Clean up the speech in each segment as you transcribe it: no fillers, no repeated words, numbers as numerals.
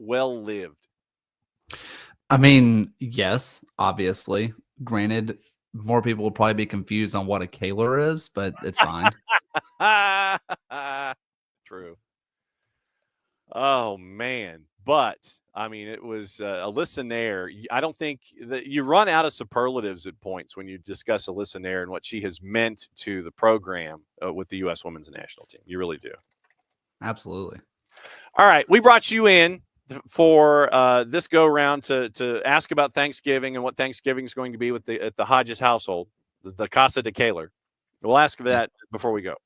well lived? I mean, yes, obviously. Granted, more people will probably be confused on what a Kaler is, but it's fine. True. Oh man, but I mean, it was a listener. I don't think that you run out of superlatives at points when you discuss a listener and what she has meant to the program with the U.S. Women's National Team. You really do. Absolutely. All right, we brought you in for this go round to ask about Thanksgiving and what Thanksgiving is going to be with at the Hodges household, the Casa de Kaler. We'll ask for that before we go.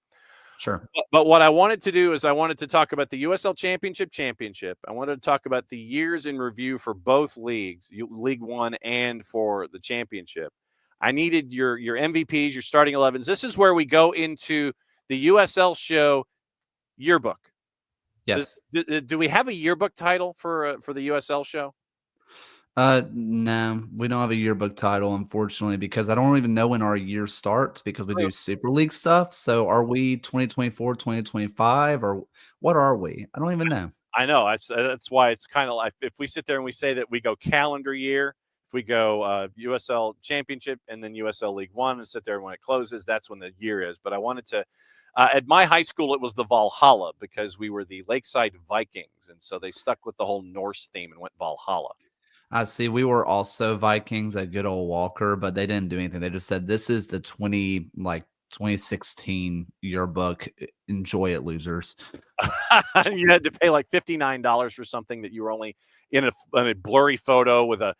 Sure. But what I wanted to do is I wanted to talk about the USL Championship. I wanted to talk about the years in review for both leagues, League One and for the championship. I needed your MVPs, your starting 11s. This is where we go into the USL show yearbook. Yes. Do we have a yearbook title for the USL show? No, we don't have a yearbook title, unfortunately, because I don't even know when our year starts because we do Super League stuff. So are we 2024, 2025, or what are we? I don't even know. I know. That's why it's kind of like if we sit there and we say that we go calendar year, if we go USL Championship and then USL League One and sit there when it closes, that's when the year is. But I wanted to, at my high school, it was the Valhalla because we were the Lakeside Vikings. And so they stuck with the whole Norse theme and went Valhalla. I see. We were also Vikings at good old Walker, but they didn't do anything. They just said this is the 2016 yearbook. Enjoy it, losers. You had to pay like $59 for something that you were only in a blurry photo with a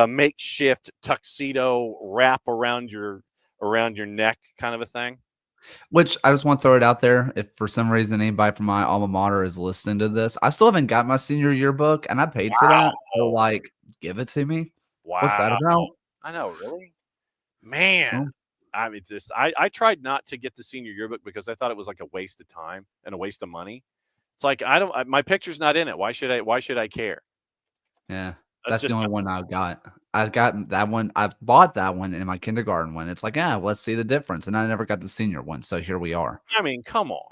makeshift tuxedo wrap around your neck, kind of a thing. Which I just want to throw it out there. If for some reason anybody from my alma mater is listening to this, I still haven't got my senior yearbook, and I paid for that. So, like, give it to me. What's that about? I know, really, man. So, I mean, I tried not to get the senior yearbook because I thought it was like a waste of time and a waste of money. It's like my picture's not in it. Why should I care? yeah, that's the only one I've got. I've got that one. I bought that one in my kindergarten one. It's like, let's see the difference. And I never got the senior one. So here we are. I mean, come on.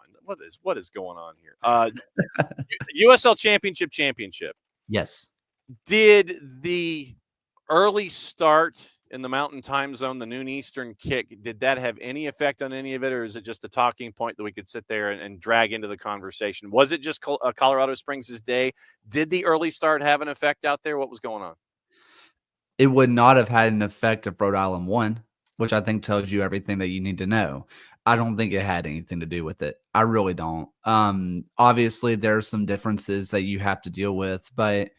What is going on here? USL Championship. Yes. Did the early start in the Mountain Time Zone, the noon Eastern kick, did that have any effect on any of it, or is it just a talking point that we could sit there and drag into the conversation? Was it just Colorado Springs' day? Did the early start have an effect out there? What was going on? It would not have had an effect if Rhode Island won, which I think tells you everything that you need to know. I don't think it had anything to do with it. I really don't. Obviously, there are some differences that you have to deal with, but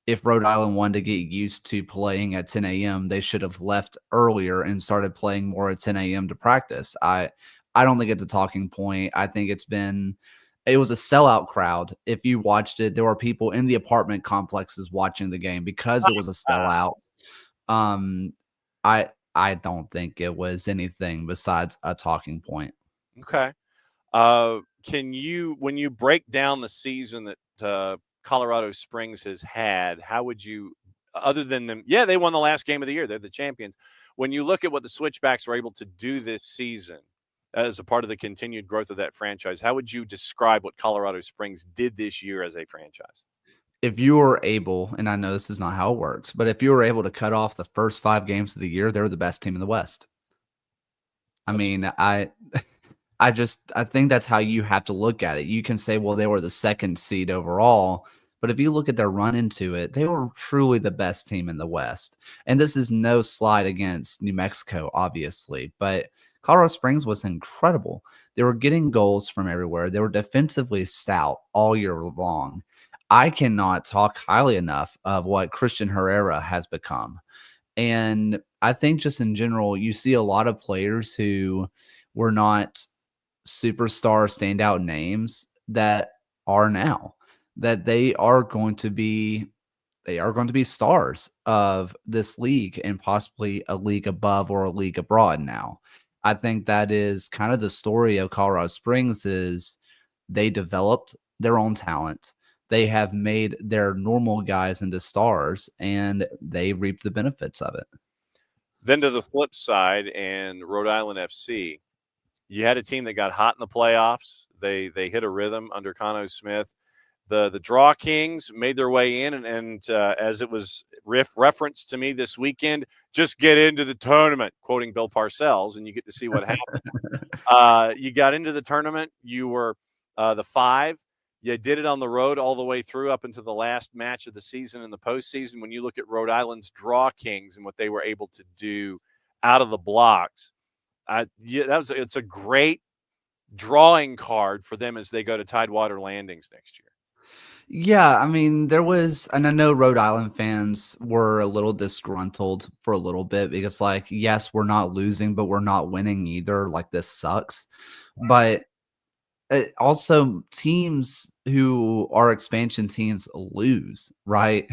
if Rhode Island wanted to get used to playing at 10 a.m., they should have left earlier and started playing more at 10 a.m. to practice. I don't think it's a talking point. I think it was a sellout crowd. If you watched it, there were people in the apartment complexes watching the game because it was a sellout. I don't think it was anything besides a talking point. Okay. Can you, when you break down the season that Colorado Springs has had, how would you, other than them, they won the last game of the year. They're the champions. When you look at what the Switchbacks were able to do this season as a part of the continued growth of that franchise, how would you describe what Colorado Springs did this year as a franchise? If you were able, and I know this is not how it works, but if you were able to cut off the first 5 games of the year, they're the best team in the West. I mean, I think that's how you have to look at it. You can say, well, they were the second seed overall, but if you look at their run into it, they were truly the best team in the West. And this is no slight against New Mexico, obviously, but Colorado Springs was incredible. They were getting goals from everywhere. They were defensively stout all year long. I cannot talk highly enough of what Christian Herrera has become. And I think just in general, you see a lot of players who were not superstar standout names that are now, that they are going to be stars of this league and possibly a league above or a league abroad now. I think that is kind of the story of Colorado Springs is they developed their own talent. They have made their normal guys into stars, and they reap the benefits of it. Then to the flip side, and Rhode Island FC, you had a team that got hot in the playoffs. They hit a rhythm under Cano Smith. the Draw Kings made their way in, and as it was referenced to me this weekend, just get into the tournament, quoting Bill Parcells, and you get to see what happened. You got into the tournament. You were the 5. You did it on the road all the way through up into the last match of the season in the postseason. When you look at Rhode Island's Draw Kings and what they were able to do out of the blocks, it's a great drawing card for them as they go to Tidewater Landings next year. Yeah, I mean, and I know Rhode Island fans were a little disgruntled for a little bit because, like, yes, we're not losing, but we're not winning either. Like, this sucks. But also, teams who are expansion teams lose, right?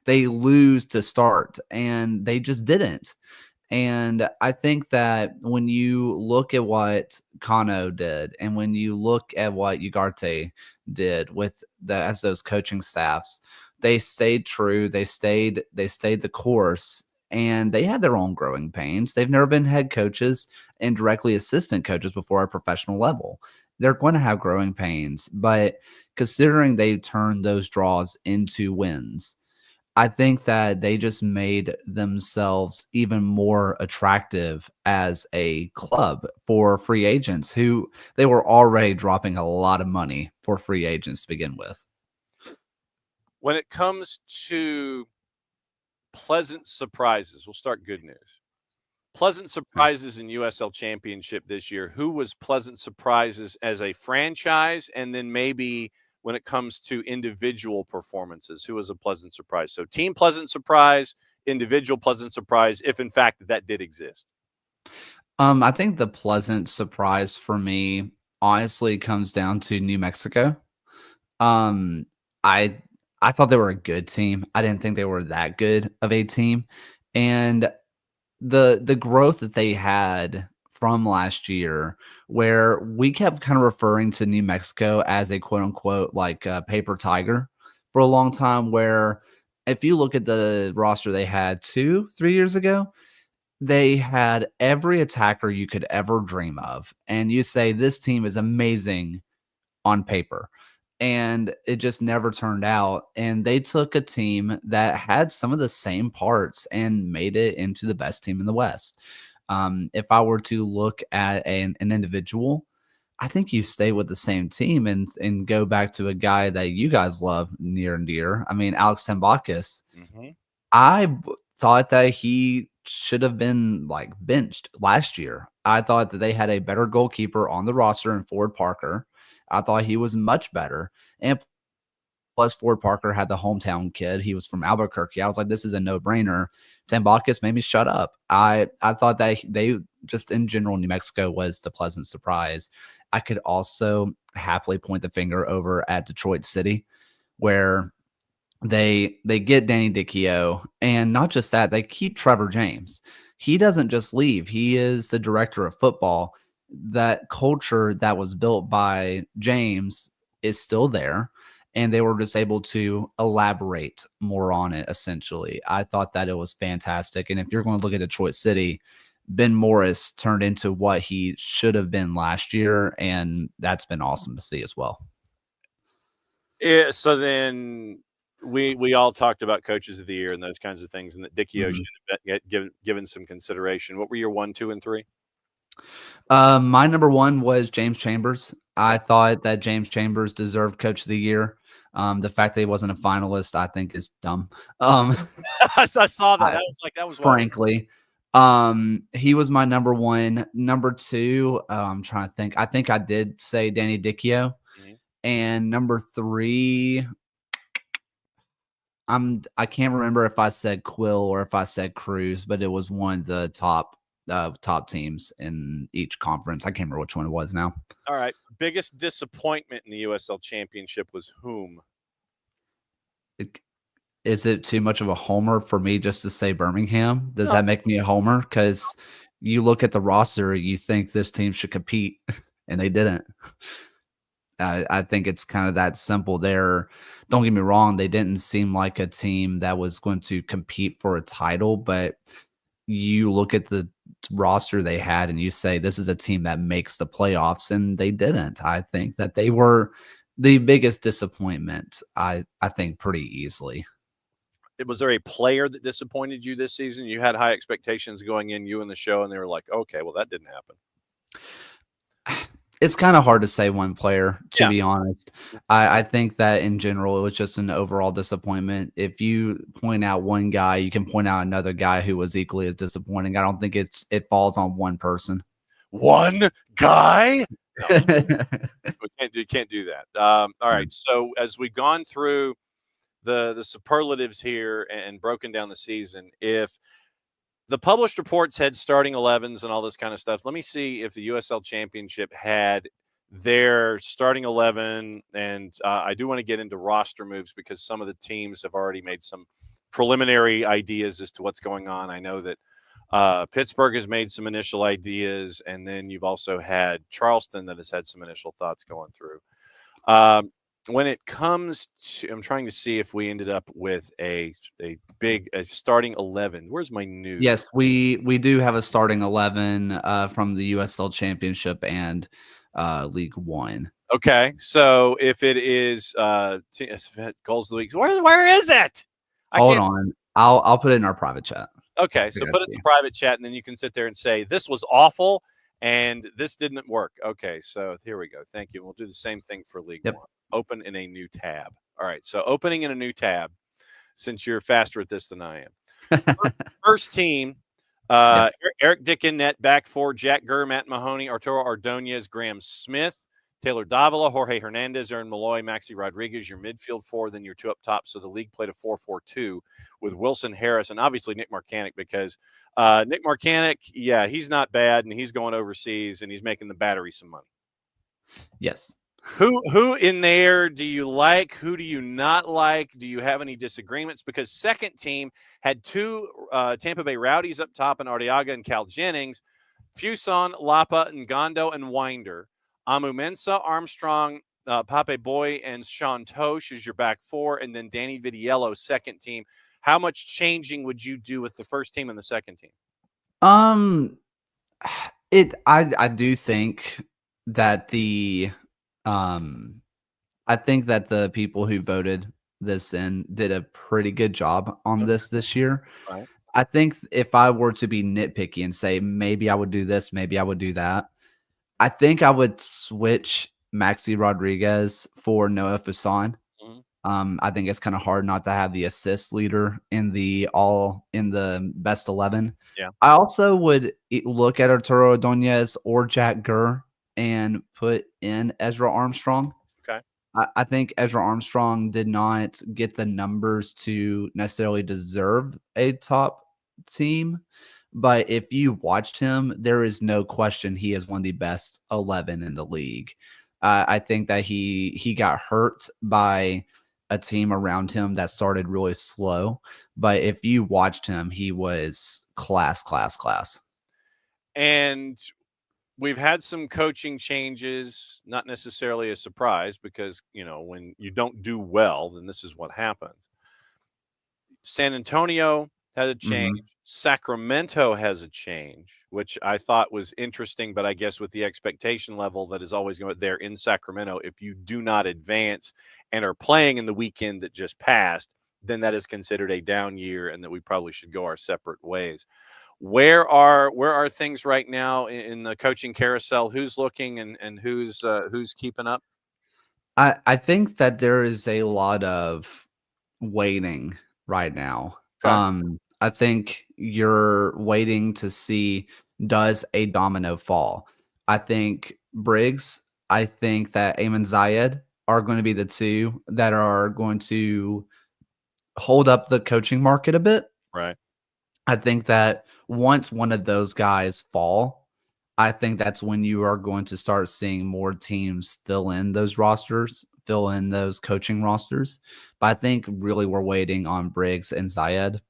They lose to start, and they just didn't. And I think that when you look at what Kano did, and when you look at what Ugarte did with as those coaching staffs, they stayed true. They stayed the course, and they had their own growing pains. They've never been head coaches and directly assistant coaches before at professional level. They're going to have growing pains, but considering they turned those draws into wins, I think that they just made themselves even more attractive as a club for free agents who they were already dropping a lot of money for free agents to begin with. When it comes to pleasant surprises, we'll start good news. Pleasant surprises in USL Championship this year. Who was pleasant surprises as a franchise, and then maybe when it comes to individual performances, who was a pleasant surprise? So team pleasant surprise, individual pleasant surprise, if in fact that did exist. I think the pleasant surprise for me honestly comes down to New Mexico. I thought they were a good team. I didn't think they were that good of a team. And the growth that they had from last year, where we kept kind of referring to New Mexico as a quote unquote like paper tiger for a long time, where if you look at the roster they had 2-3 years ago, they had every attacker you could ever dream of. And you say this team is amazing on paper. And it just never turned out. And they took a team that had some of the same parts and made it into the best team in the West. If I were to look at an individual, I think you stay with the same team and go back to a guy that you guys love near and dear. I mean, Alex Tambakis. Mm-hmm. I thought that he should have been like benched last year. I thought that they had a better goalkeeper on the roster in Ford Parker. I thought he was much better. And plus, Ford Parker had the hometown kid. He was from Albuquerque. I was like, this is a no-brainer. Tambakis made me shut up. I thought that they just in general, New Mexico was the pleasant surprise. I could also happily point the finger over at Detroit City, where they get Danny Dicchio, and not just that, they keep Trevor James. He doesn't just leave. He is the director of football. That culture that was built by James is still there, and they were just able to elaborate more on it, essentially. I thought that it was fantastic. And if you're going to look at Detroit City, Ben Morris turned into what he should have been last year, and that's been awesome to see as well. Yeah, so then we all talked about coaches of the year and those kinds of things, and that Dicchio should have given some consideration. What were your 1, 2, and 3? My number 1 was James Chambers. I thought that James Chambers deserved Coach of the Year. The fact that he wasn't a finalist, I think, is dumb. I saw that. That was frankly. He was my number 1. Number 2, I'm trying to think. I think I did say Danny Dicchio. Mm-hmm. And number 3, I can't remember if I said Quill or if I said Cruz, but it was one of the top teams in each conference. I can't remember which one it was now. All right. Biggest disappointment in the USL Championship was whom? Is it too much of a homer for me just to say Birmingham? Does that make me a homer? Because you look at the roster, you think this team should compete, and they didn't. I think it's kind of that simple there. Don't get me wrong. They didn't seem like a team that was going to compete for a title, but you look at the roster they had and you say, this is a team that makes the playoffs, and they didn't. I think that they were the biggest disappointment, I think, pretty easily. Was there a player that disappointed you this season? You had high expectations going in, you and the show, and they were like, okay, well, that didn't happen. It's kind of hard to say one player, to Yeah. be honest. I think that in general, it was just an overall disappointment. If you point out one guy, you can point out another guy who was equally as disappointing. I don't think it falls on one person. One guy? No, you can't do that. All right. So as we've gone through the superlatives here and broken down the season, if the published reports had starting 11s and all this kind of stuff, let me see if the USL Championship had their starting 11. And I do want to get into roster moves because some of the teams have already made some preliminary ideas as to what's going on. I know that Pittsburgh has made some initial ideas, and then you've also had Charleston that has had some initial thoughts going through. When it comes to, I'm trying to see if we ended up with a starting 11. Where's my news? Yes, we do have a starting 11 from the USL Championship and League One. Okay, so if it is goals of the week, where is it? Hold on, I'll put it in our private chat. Okay, so put it in the private chat, and then you can sit there and say this was awful and this didn't work. Okay, so here we go. Thank you. We'll do the same thing for League One. Open in a new tab. All right, so opening in a new tab, since you're faster at this than I am. First team, Eric Dick in net, back four, Jack Gurr, Matt Mahoney, Arturo Ordonez, Graham Smith, Taylor Davila, Jorge Hernandez, Aaron Malloy, Maxi Rodriguez, your midfield four, then your two up top. So the league played a 4-4-2 with Wilson Harris and obviously Nick Marcanic because Nick Marcanic, he's not bad, and he's going overseas, and he's making the Battery some money. Yes. Who in there do you like? Who do you not like? Do you have any disagreements? Because second team had two Tampa Bay Rowdies up top, and Arteaga and Cal Jennings, Fuson, Lapa, and Gondo and Winder. Amu Mensah, Armstrong, Pape Boy, and Sean Tosh is your back four, and then Danny Vidiello, second team. How much changing would you do with the first team and the second team? I do think that I think that the people who voted this in did a pretty good job on this year. Right. I think if I were to be nitpicky and say maybe I would do this, maybe I would do that, I think I would switch Maxi Rodriguez for Noah Fuson. I think it's kind of hard not to have the assist leader in the best 11. Yeah. I also would look at Arturo Ordonez or Jack Gurr and put in Ezra Armstrong. Okay. I think Ezra Armstrong did not get the numbers to necessarily deserve a top team. But if you watched him, there is no question he is one of the best 11 in the league. I think that he got hurt by a team around him that started really slow. But if you watched him, he was class. And we've had some coaching changes, not necessarily a surprise because, when you don't do well, then this is what happens. San Antonio had a change. Sacramento has a change, which I thought was interesting, but I guess with the expectation level that is always going there in Sacramento, if you do not advance and are playing in the weekend that just passed, then that is considered a down year and that we probably should go our separate ways. Where are things right now in the coaching carousel? Who's looking and who's keeping up? I think that there is a lot of waiting right now. Okay. I think you're waiting to see, does a domino fall? I think Briggs, I think that Ayman Zayed are going to be the two that are going to hold up the coaching market a bit. Right. I think that once one of those guys fall, I think that's when you are going to start seeing more teams fill in those rosters, fill in those coaching rosters. But I think really we're waiting on Briggs and Zayed.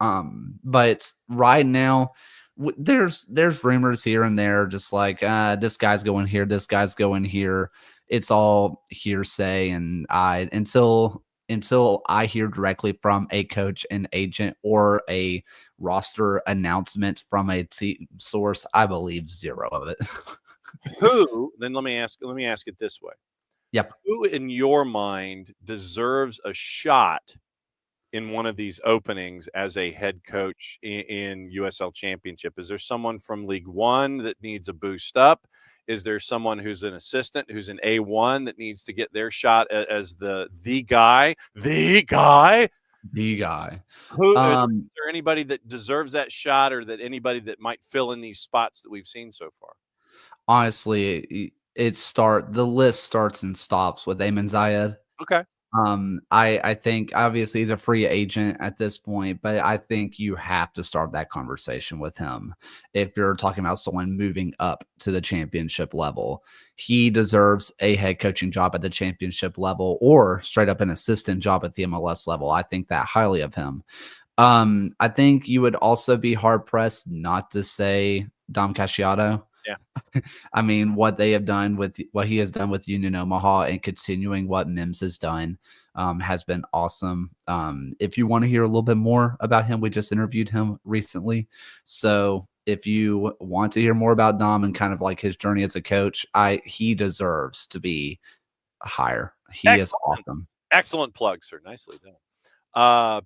But right now, there's rumors here and there, just like this guy's going here, this guy's going here. It's all hearsay, and until I hear directly from a coach, an agent, or a roster announcement from a source, I believe zero of it. Who? Then let me ask it this way: Yep. Who in your mind deserves a shot in one of these openings as a head coach in USL Championship? Is there someone from League One that needs a boost up? Is there someone who's an assistant, who's an A1 that needs to get their shot as the guy? The guy? The guy. Who is there anybody that deserves that shot, or that anybody that might fill in these spots that we've seen so far? Honestly, the list starts and stops with Ayman Zayed. Okay. I think obviously he's a free agent at this point, but I think you have to start that conversation with him. If you're talking about someone moving up to the championship level, he deserves a head coaching job at the championship level, or straight up an assistant job at the MLS level. I think that highly of him. I think you would also be hard pressed not to say Dom Casciato. Yeah. I mean, what he has done with Union Omaha and continuing what Mims has done has been awesome. If you want to hear a little bit more about him, we just interviewed him recently. So if you want to hear more about Dom and kind of like his journey as a coach, he deserves to be higher. He is awesome. Excellent plug, sir. Nicely done.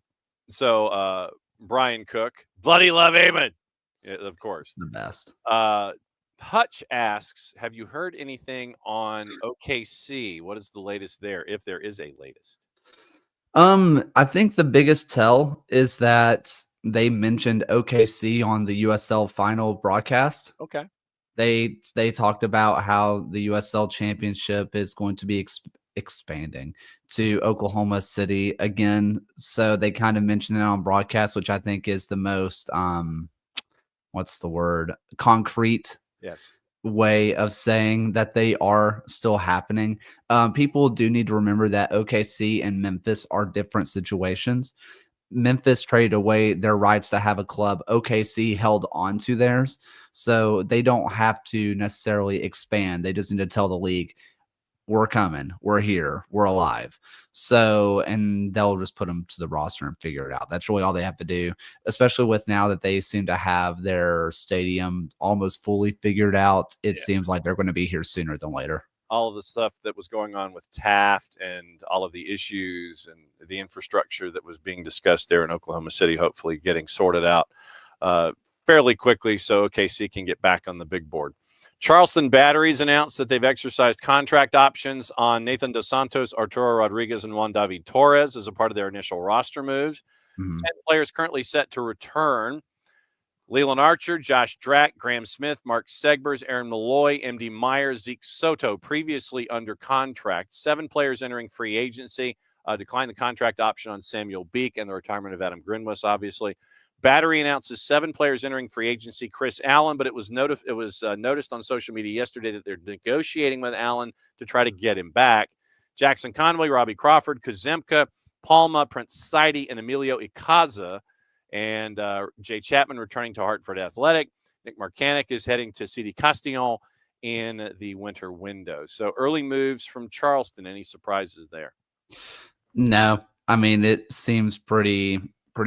So Brian Cook, bloody love Eamon, yeah, of course, the best. Hutch asks, have you heard anything on OKC? What is the latest there, if there is a latest? I think the biggest tell is that they mentioned OKC on the USL final broadcast. Okay. They talked about how the USL Championship is going to be expanding to Oklahoma City again. So they kind of mentioned it on broadcast, which I think is the most what's the word? Concrete way of saying that they are still happening. People do need to remember that OKC and Memphis are different situations. Memphis traded away their rights to have a club. OKC held on to theirs. So they don't have to necessarily expand. They just need to tell the league, we're coming, we're here, we're alive. So, and they'll just put them to the roster and figure it out. That's really all they have to do, especially with now that they seem to have their stadium almost fully figured out. It seems like they're going to be here sooner than later. All of the stuff that was going on with Taft and all of the issues and the infrastructure that was being discussed there in Oklahoma City, hopefully getting sorted out fairly quickly so OKC can get back on the big board. Charleston Batteries announced that they've exercised contract options on Nathan Dos Santos, Arturo Rodriguez, and Juan David Torres as a part of their initial roster moves. 10 players currently set to return. Leland Archer, Josh Drack, Graham Smith, Mark Segbers, Aaron Malloy, MD Meyer, Zeke Soto, previously under contract. 7 players entering free agency. Declined the contract option on Samuel Beek and the retirement of Adam Grinwis, obviously. Battery announces 7 players entering free agency. Chris Allen, but it was noticed on social media yesterday that they're negotiating with Allen to try to get him back. Jackson Conway, Robbie Crawford, Kuzemka, Palma, Prince Saidi, and Emilio Icaza. And Jay Chapman returning to Hartford Athletic. Nick Marcanic is heading to CD Castillon in the winter window. So early moves from Charleston. Any surprises there? No. I mean, it seems pretty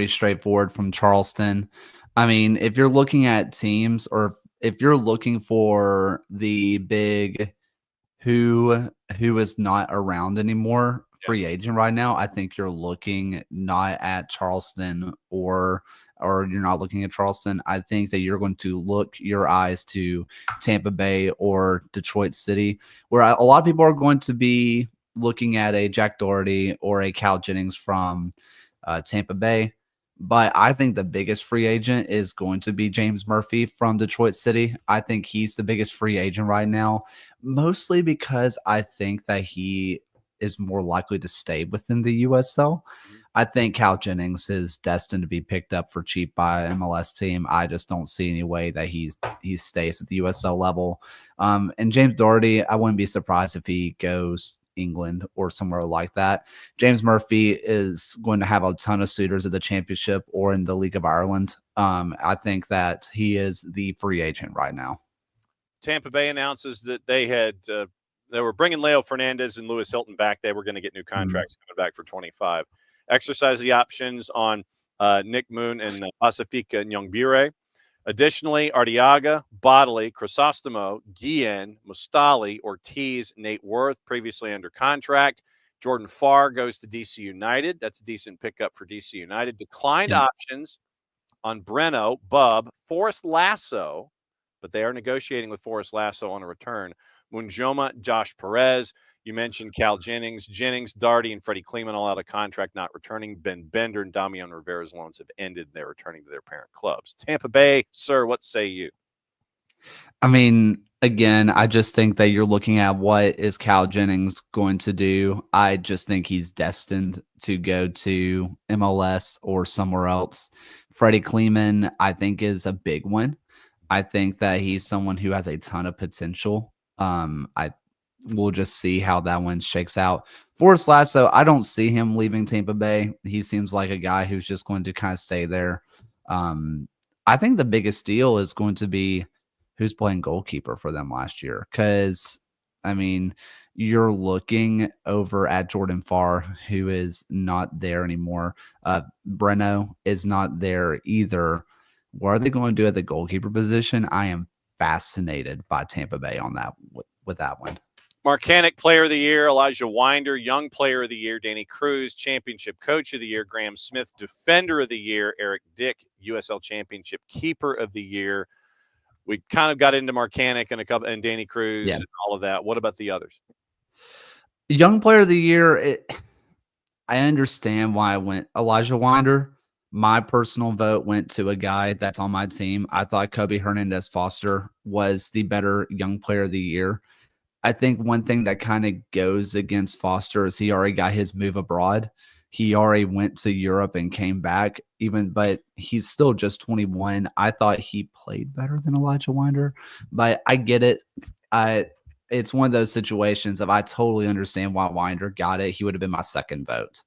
straightforward from Charleston. I mean, if you're looking at teams, or if you're looking for the big who is not around anymore free agent right now, I think you're looking not at Charleston or you're not looking at Charleston. I think that you're going to look your eyes to Tampa Bay or Detroit City, where a lot of people are going to be looking at a Jack Doherty or a Cal Jennings from Tampa Bay. But I think the biggest free agent is going to be James Murphy from Detroit City. I think he's the biggest free agent right now, mostly because I think that he is more likely to stay within the USL. I think Cal Jennings is destined to be picked up for cheap by an MLS team. I just don't see any way that he stays at the USL level. And James Doherty, I wouldn't be surprised if he goes England or somewhere like that. James Murphy is going to have a ton of suitors at the championship or in the League of Ireland. I think that he is the free agent right now. Tampa Bay announces that they were bringing Leo Fernandez and Lewis Hilton back. They were going to get new contracts coming back for 25. Exercise the options on Nick Moon and Pacifica Nyongbire. Additionally, Arteaga, Bodley, Crisostomo, Guillen, Mustali, Ortiz, Nate Worth, previously under contract. Jordan Farr goes to DC United. That's a decent pickup for DC United. Declined Yeah. options on Breno, Bub, Forrest Lasso, but they are negotiating with Forrest Lasso on a return. Munjoma, Josh Perez. You mentioned Cal Jennings, Darty, and Freddie Kleeman all out of contract, not returning. Ben Bender and Damian Rivera's loans have ended. They're returning to their parent clubs. Tampa Bay, sir, what say you? I mean, again, I just think that you're looking at what is Cal Jennings going to do. I just think he's destined to go to MLS or somewhere else. Freddie Kleeman, I think, is a big one. I think that he's someone who has a ton of potential. I We'll just see how that one shakes out. Forrest Lasso, I don't see him leaving Tampa Bay. He seems like a guy who's just going to kind of stay there. I think the biggest deal is going to be who's playing goalkeeper for them last year. Because, I mean, you're looking over at Jordan Farr, who is not there anymore. Breno is not there either. What are they going to do at the goalkeeper position? I am fascinated by Tampa Bay on that with that one. Marcanic Player of the Year, Elijah Winder. Young Player of the Year, Danny Cruz. Championship Coach of the Year, Graham Smith. Defender of the Year, Eric Dick. USL Championship Keeper of the Year. We kind of got into Marcanic and Danny Cruz and all of that. What about the others? Young Player of the Year, I understand why I went Elijah Winder. My personal vote went to a guy that's on my team. I thought Kobe Hernandez Foster was the better Young Player of the Year. I think one thing that kind of goes against Foster is he already got his move abroad. He already went to Europe and came back, but he's still just 21. I thought he played better than Elijah Winder, but I get it. It's one of those situations of I totally understand why Winder got it. He would have been my second vote.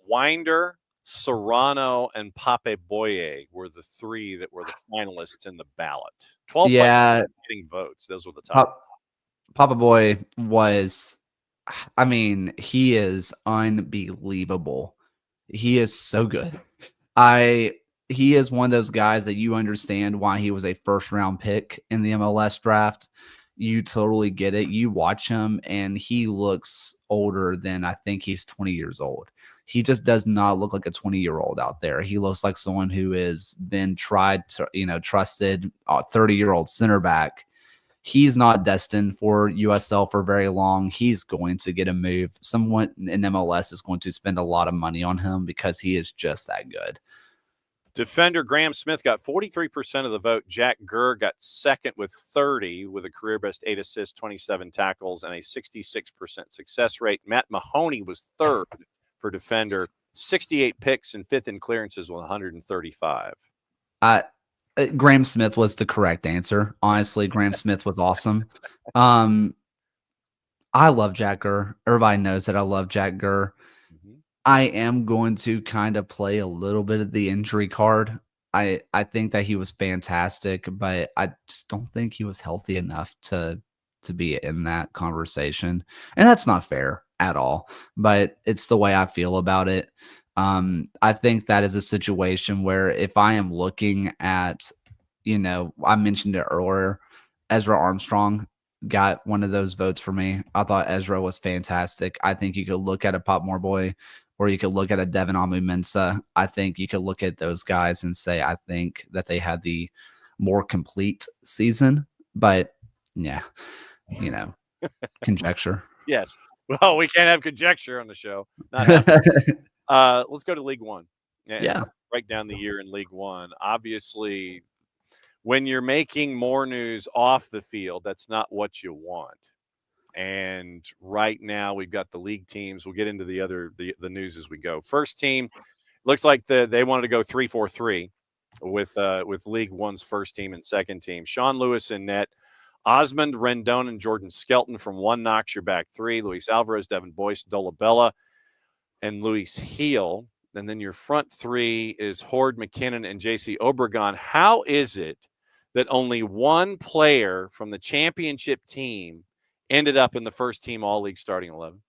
Winder, Serrano, and Pape Boye were the three that were the finalists in the ballot. 12 players getting votes. Those were the top. Papa Boy was, I mean, he is unbelievable. He is so good. He is one of those guys that you understand why he was a first round pick in the MLS draft. You totally get it. You watch him and he looks older than I think he's 20 years old. He just does not look like a 20-year-old out there. He looks like someone who has been trusted 30-year-old center back. He's not destined for USL for very long. He's going to get a move. Someone in MLS is going to spend a lot of money on him because he is just that good. Defender Graham Smith got 43% of the vote. Jack Gurr got second with 30, with a career best 8 assists, 27 tackles, and a 66% success rate. Matt Mahoney was third for defender, 68 picks and fifth in clearances with 135. Graham Smith was the correct answer. Honestly, Graham Smith was awesome. I love Jack Gurr. Everybody knows that I love Jack Gurr. Mm-hmm. I am going to kind of play a little bit of the injury card. I think that he was fantastic, but I just don't think he was healthy enough to be in that conversation. And that's not fair at all, but it's the way I feel about it. I think that is a situation where if I am looking at, I mentioned it earlier, Ezra Armstrong got one of those votes for me. I thought Ezra was fantastic. I think you could look at a Pop Boy, or you could look at a Devin Amu-Mensah. I think you could look at those guys and say, I think that they had the more complete season, but yeah, conjecture. Yes. Well, we can't have conjecture on the show. Not happening. Let's go to League One. Yeah. Break down the year in League One. Obviously, when you're making more news off the field, that's not what you want. And right now, we've got the league teams. We'll get into the news as we go. First team, looks like they wanted to go 3-4-3 with League One's first team and second team. Sean Lewis in net. Osmond, Rendon, and Jordan Skelton from one notch. Your back three. Luis Alvarez, Devin Boyce, Dolabella, and Luis Heel. And then your front three is Horde, McKinnon, and JC Obregon. How is it that only one player from the championship team ended up in the first team all-league starting 11?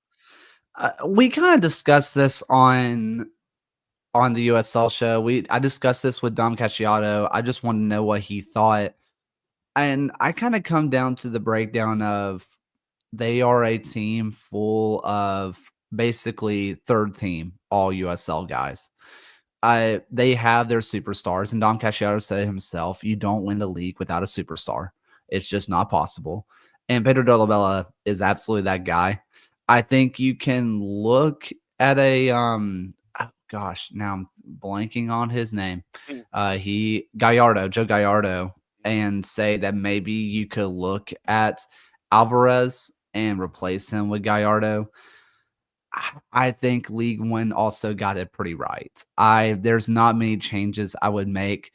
We kind of discussed this on on the USL show. I discussed this with Dom Casciato. I just wanted to know what he thought. And I kind of come down to the breakdown of they are a team full of basically third team, all USL guys. They have their superstars, and Dom Casciato said it himself, you don't win the league without a superstar. It's just not possible. And Pedro Dolabella is absolutely that guy. I think you can look at a now I'm blanking on his name. Joe Gallardo, and say that maybe you could look at Alvarez and replace him with Gallardo. I think League One also got it pretty right. There's not many changes I would make.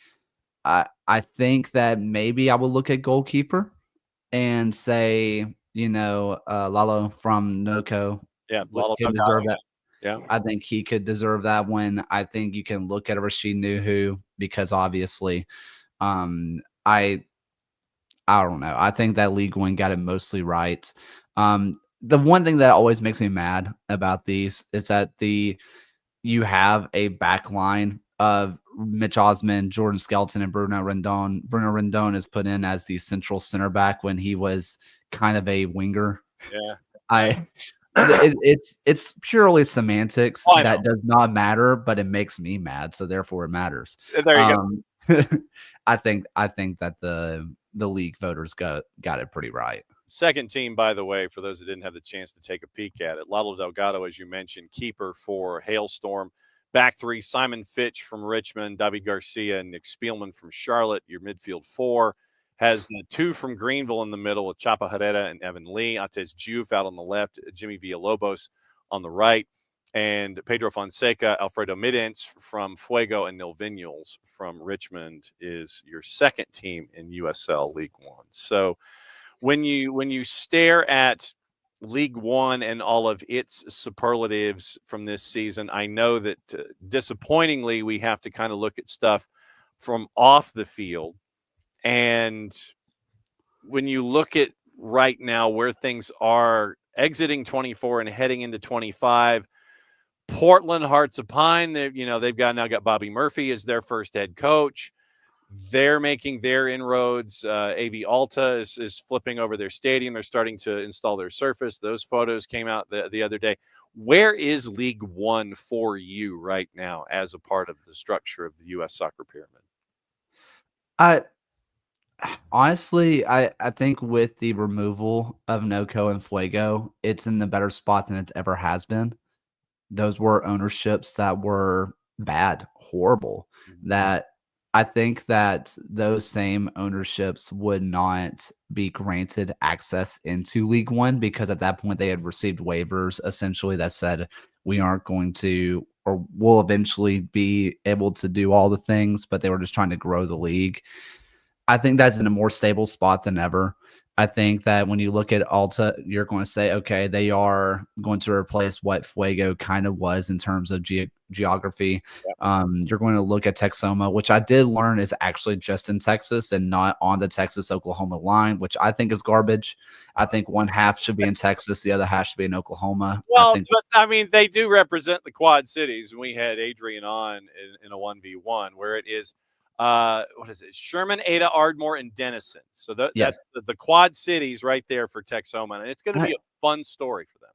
I think that maybe I would look at goalkeeper and say, Lalo from Noco Yeah, Lalo could Delgado, deserve that. yeah. I think he could deserve that one. I think you can look at Rashid Nuhu because obviously, I don't know. I think that League One got it mostly right. The one thing that always makes me mad about these is that you have a back line of Mitch Osman, Jordan Skelton, and Bruno Rendon. Bruno Rendon is put in as the central center back when he was kind of a winger. Yeah. It's purely semantics. Oh, that does not matter, but it makes me mad, so therefore it matters. There you go. I think that the league voters got it pretty right. Second team, by the way, for those that didn't have the chance to take a peek at it, Lalo Delgado, as you mentioned, keeper for Hailstorm. Back three, Simon Fitch from Richmond, David Garcia, and Nick Spielman from Charlotte. Your midfield four has two from Greenville in the middle with Chapa Herrera and Evan Lee. Atez Juve out on the left, Jimmy Villalobos on the right, and Pedro Fonseca, Alfredo Midence from Fuego, and Nil Vinyals from Richmond is your second team in USL League One. So when you stare at League One and all of its superlatives from this season, I know that disappointingly we have to kind of look at stuff from off the field. And when you look at right now where things are exiting 24 and heading into 25, Portland Hearts of Pine, they've now got Bobby Murphy as their first head coach. They're making their inroads. AV Alta is flipping over their stadium. They're starting to install their surface. Those photos came out the other day. Where is League One for you right now as a part of the structure of the U.S. soccer pyramid? Honestly, I think with the removal of Noco and Fuego, it's in the better spot than it ever has been. Those were ownerships that were bad, horrible, that I think that those same ownerships would not be granted access into League One because at that point they had received waivers essentially that said we aren't going to, or we'll eventually be able to do all the things, but they were just trying to grow the league. I think that's in a more stable spot than ever. I think that when you look at Alta, you're going to say, okay, they are going to replace what Fuego kind of was in terms of geography. Yep. You're going to look at Texoma, which I did learn is actually just in Texas and not on the Texas-Oklahoma line, which I think is garbage. I think one half should be in Texas, the other half should be in Oklahoma. Well, they do represent the Quad Cities. We had Adrian on in a 1v1 where it is what is it? Sherman, Ada, Ardmore, and Denison. So that's the Quad Cities right there for Texoma, and it's going to be a fun story for them.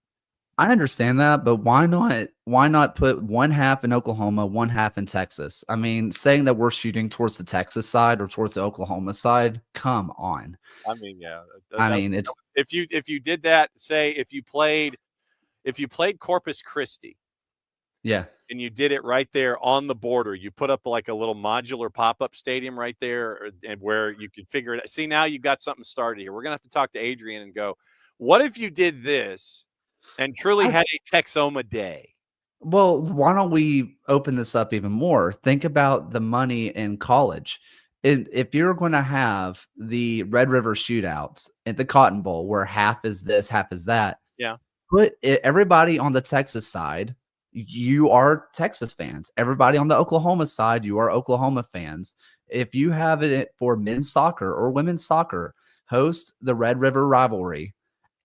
I understand that, but why not put one half in Oklahoma, one half in Texas? I mean, saying that we're shooting towards the Texas side or towards the Oklahoma side, come on. I mean, yeah. It's if you did that, say if you played Corpus Christi. Yeah. And you did it right there on the border. You put up like a little modular pop-up stadium right there and where you could figure it out. See, now you've got something started here. We're going to have to talk to Adrian and go, what if you did this and truly had a Texoma day? Well, why don't we open this up even more? Think about the money in college. If you're going to have the Red River shootouts at the Cotton Bowl where half is this, half is that. Yeah. Put everybody on the Texas side. You are Texas fans. Everybody on the Oklahoma side, you are Oklahoma fans. If you have it for men's soccer or women's soccer, host the Red River rivalry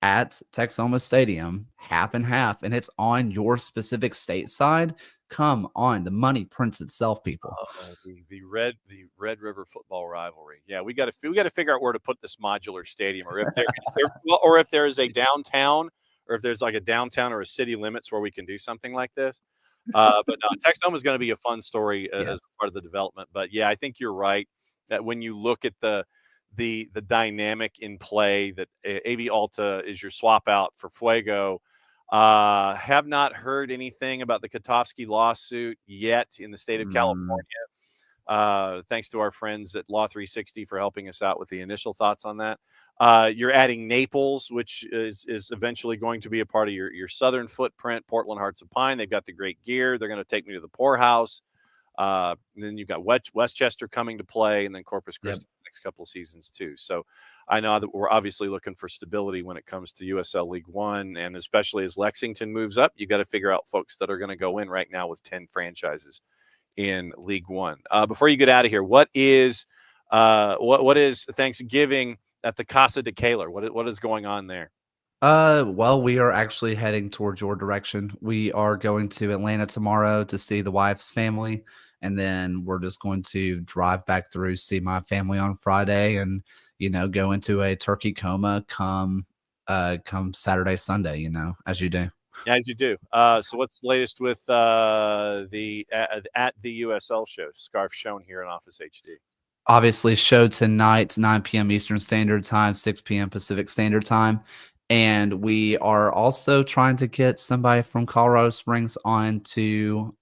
at Texoma Stadium, half and half, and it's on your specific state side, Come on, the money prints itself, people. Oh, the Red River football rivalry. Yeah, we got to figure out where to put this modular stadium, or if there is there, well, or if there is a downtown, or if there's like a downtown or a city limits where we can do something like this. But no, Texoma is going to be a fun story Yeah. as part of the development. But yeah, I think you're right that when you look at the dynamic in play, that AV Alta is your swap out for Fuego. Have not heard anything about the Katofsky lawsuit yet in the state of California. Thanks to our friends at Law 360 for helping us out with the initial thoughts on that. You're adding Naples, which is eventually going to be a part of your southern footprint. Portland Hearts of Pine, they've got the great gear. They're going to take me to the poorhouse. Then you've got Westchester coming to play, and then Corpus Christi the next couple of seasons too. So I know that we're obviously looking for stability when it comes to USL League One, and especially as Lexington moves up, you got to figure out folks that are going to go in right now with 10 franchises in League One. Before you get out of here, what is Thanksgiving at the Casa de Kaler? What is going on there? Well, we are actually heading towards your direction. We are going to Atlanta tomorrow to see the wife's family, and then we're just going to drive back through, see my family on Friday, and go into a turkey coma come Saturday, Sunday, as you do. Yeah, as you do. So what's the latest with the USL show? Scarf shown here in Office HD. Obviously, show tonight, 9 p.m. Eastern Standard Time, 6 p.m. Pacific Standard Time. And we are also trying to get somebody from Colorado Springs on to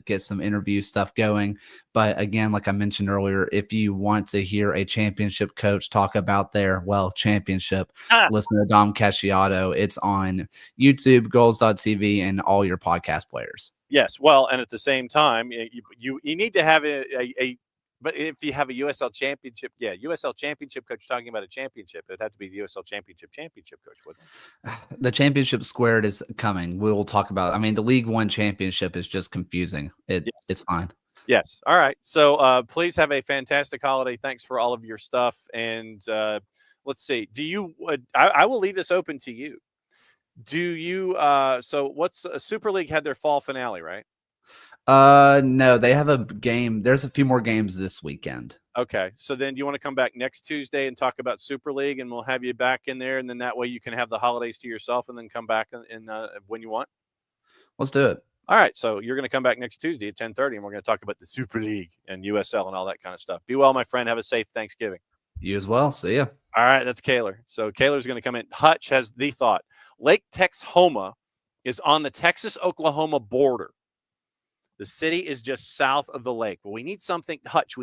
get some interview stuff going. But again, like I mentioned earlier, if you want to hear a championship coach talk about their, championship, listen to Dom Casciato. It's on YouTube, goals.tv, and all your podcast players. Yes. Well, and at the same time, you need to have but if you have a USL Championship, USL Championship coach talking about a championship, it'd have to be the USL Championship coach, wouldn't it? The championship squared is coming. We will talk about it. I mean, the League One championship is just confusing. It's fine. Yes. All right. So please have a fantastic holiday. Thanks for all of your stuff. And let's see. Do you? I will leave this open to you. Do you? So what's Super League had their fall finale, right? No, they have a game. There's a few more games this weekend. Okay. So then do you want to come back next Tuesday and talk about Super League, and we'll have you back in there, and then that way you can have the holidays to yourself and then come back in when you want? Let's do it. All right. So you're going to come back next Tuesday at 10:30, and we're going to talk about the Super League and USL and all that kind of stuff. Be well, my friend. Have a safe Thanksgiving. You as well. See ya. All right. That's Kaler. So Kaler's going to come in. Hutch has the thought. Lake Texhoma is on the Texas-Oklahoma border. The city is just south of the lake. Well, we need something, Hutch.